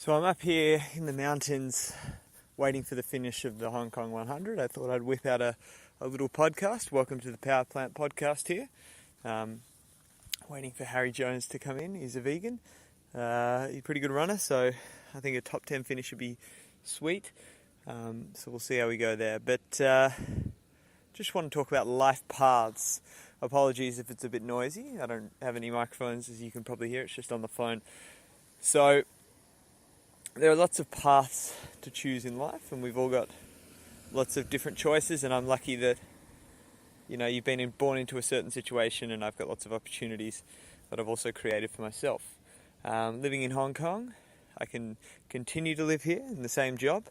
So I'm up here in the mountains waiting for the finish of the Hong Kong 100. I thought I'd whip out a little podcast. Welcome to the Powerplant podcast here. Waiting for Harry Jones to come in. He's a vegan. He's a pretty good runner, so I think a top 10 finish would be sweet. So we'll see how we go there. But just want to talk about life paths. Apologies if it's a bit noisy. I don't have any microphones, as you can probably hear. It's just on the phone. So there are lots of paths to choose in life, and we've all got lots of different choices, and I'm lucky that, you've been born into a certain situation, and I've got lots of opportunities that I've also created for myself. Living in Hong Kong, I can continue to live here in the same job.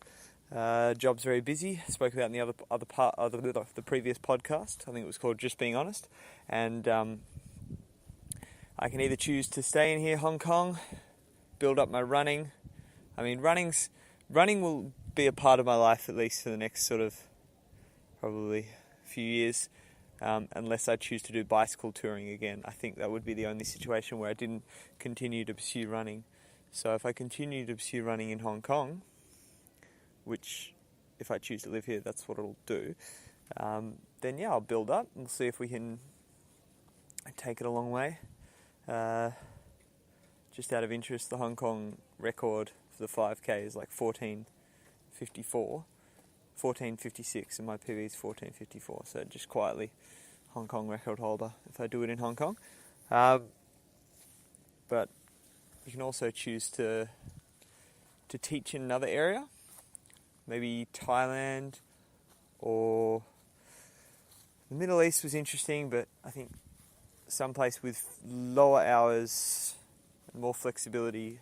Job's very busy. I spoke about in the other part of the previous podcast. I think it was called Just Being Honest. And I can either choose to stay in here, Hong Kong, build up my running. I mean, running will be a part of my life at least for the next sort of probably few years, unless I choose to do bicycle touring again. I think that would be the only situation where I didn't continue to pursue running. So if I continue to pursue running in Hong Kong, which if I choose to live here, that's what it'll do, then yeah, I'll build up and see if we can take it a long way. Just out of interest, the Hong Kong record for the 5K is like 14:56, and my PB is 14:54. So just quietly, Hong Kong record holder if I do it in Hong Kong. But you can also choose to teach in another area, maybe Thailand, or the Middle East was interesting, but I think someplace with lower hours and more flexibility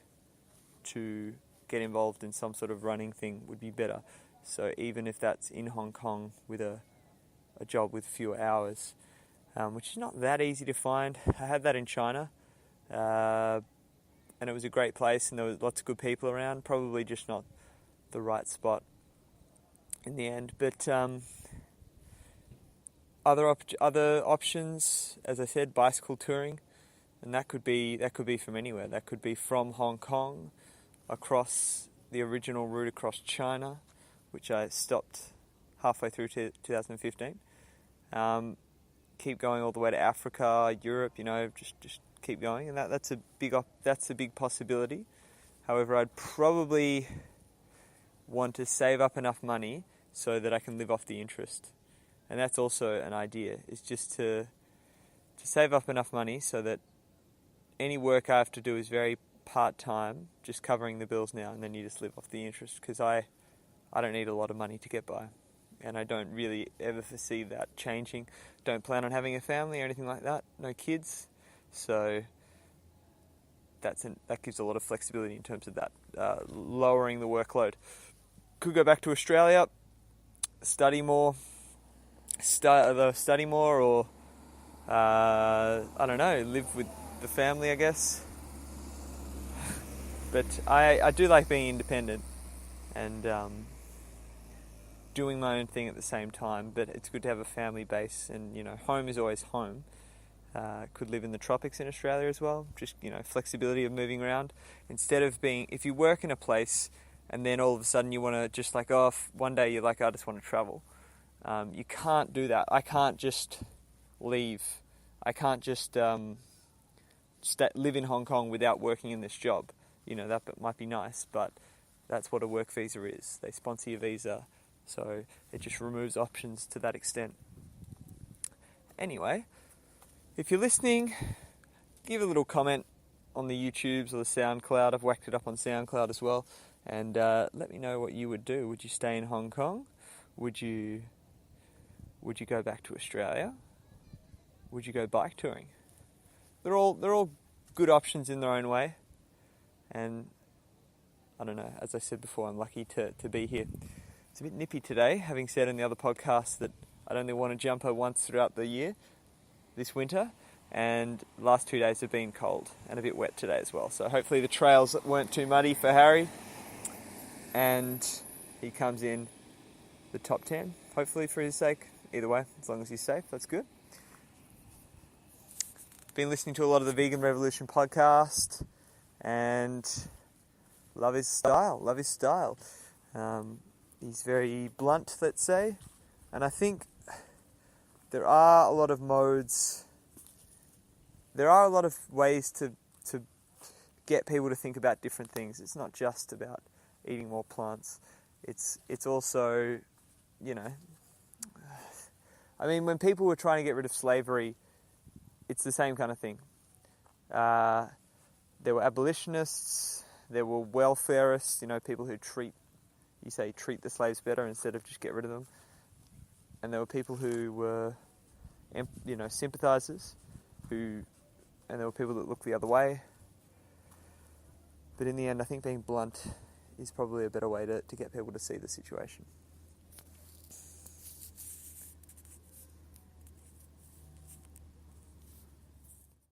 to get involved in some sort of running thing would be better. So even if that's in Hong Kong with a job with fewer hours, which is not that easy to find. I had that in China, and it was a great place, and there was lots of good people around, probably just not the right spot in the end. But other options, as I said, bicycle touring, and that could be from anywhere. That could be from Hong Kong across the original route across China, which I stopped halfway through 2015. Keep going all the way to Africa, Europe. Just keep going, and that's a big possibility. However, I'd probably want to save up enough money so that I can live off the interest, and that's also an idea. Is just to save up enough money so that any work I have to do is very part-time, just covering the bills now, and then you just live off the interest, because I don't need a lot of money to get by, and I don't really ever foresee that changing. Don't plan on having a family or anything like that, no kids, so that gives a lot of flexibility in terms of that, lowering the workload. Could go back to Australia, study more, or I don't know, live with the family, I guess. But I do like being independent and doing my own thing at the same time, but it's good to have a family base, and home is always home. Could live in the tropics in Australia as well, just flexibility of moving around, instead of if you work in a place and then all of a sudden you want to just one day you're like, I just want to travel. You can't do that. I can't just leave. I can't just live in Hong Kong without working in this job. That might be nice, but that's what a work visa is. They sponsor your visa, so it just removes options to that extent. Anyway, if you're listening, give a little comment on the YouTubes or the SoundCloud. I've whacked it up on SoundCloud as well, and let me know what you would do. Would you stay in Hong Kong? Would you go back to Australia? Would you go bike touring? They're all good options in their own way. And I don't know, as I said before, I'm lucky to be here. It's a bit nippy today, having said in the other podcast that I'd only want a jumper once throughout the year, this winter, and the last 2 days have been cold and a bit wet today as well. So hopefully the trails weren't too muddy for Harry, and he comes in the top 10, hopefully for his sake. Either way, as long as he's safe, that's good. Been listening to a lot of the Vegan Revolution podcast, and love his style. He's very blunt, let's say, and I think there are a lot of modes. There are a lot of ways to get people to think about different things. It's not just about eating more plants. It's also, you know, I mean, when people were trying to get rid of slavery, it's the same kind of thing. There were abolitionists, there were welfareists, you know, people who treat the slaves better instead of just get rid of them. And there were people who were, you know, sympathizers, and there were people that looked the other way. But in the end, I think being blunt is probably a better way to get people to see the situation.